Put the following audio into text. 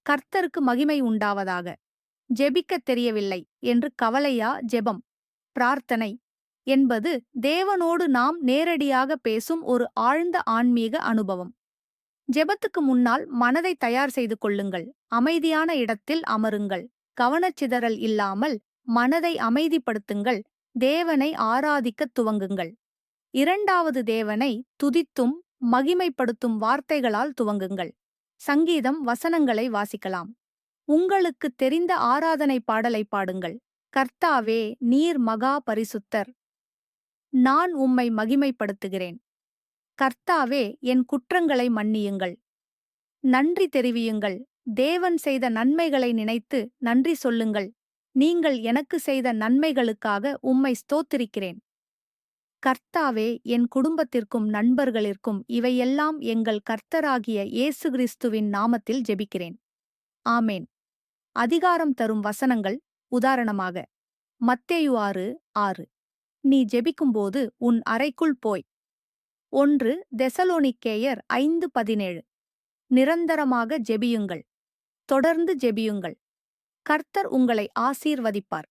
கர்த்தருக்கு மகிமை உண்டாவதாக. ஜெபிக்கத் தெரியவில்லை என்று கவலையா ஜெபம், பிரார்த்தனை என்பது தேவனோடு நாம் நேரடியாக பேசும் ஒரு ஆழ்ந்த ஆன்மீக அனுபவம். ஜெபத்துக்கு முன்னால் மனதை தயார் செய்து கொள்ளுங்கள். அமைதியான இடத்தில் அமருங்கள். கவனச்சிதறல் இல்லாமல் மனதை அமைதிப்படுத்துங்கள். தேவனை ஆராதிக்கத் துவங்குங்கள். இரண்டாவது, தேவனை துதித்தும் மகிமைப்படுத்தும் வார்த்தைகளால் துவங்குங்கள். சங்கீதம் வசனங்களை வாசிக்கலாம். உங்களுக்குத் தெரிந்த ஆராதனை பாடலை பாடுங்கள். கர்த்தாவே, நீர் மகா பரிசுத்தர். நான் உம்மை மகிமைப்படுத்துகிறேன். கர்த்தாவே, என் குற்றங்களை மன்னியுங்கள். நன்றி தெரிவியுங்கள். தேவன் செய்த நன்மைகளை நினைத்து நன்றி சொல்லுங்கள். நீங்கள் எனக்கு செய்த நன்மைகளுக்காக உம்மை ஸ்தோத்திரிக்கிறேன். கர்த்தாவே, என் குடும்பத்திற்கும் நண்பர்களிற்கும் இவையெல்லாம் எங்கள் கர்த்தராகிய இயேசு கிறிஸ்துவின் நாமத்தில் ஜெபிக்கிறேன். ஆமேன். அதிகாரம் தரும் வசனங்கள். உதாரணமாக, மத்தேயு 6:6. நீ ஜெபிக்கும்போது உன் அறைக்குள் போய். 1 தெசலோனிக்கேயர் 5:17. நிரந்தரமாக ஜெபியுங்கள். தொடர்ந்து ஜெபியுங்கள். கர்த்தர் உங்களை ஆசீர்வதிப்பார்.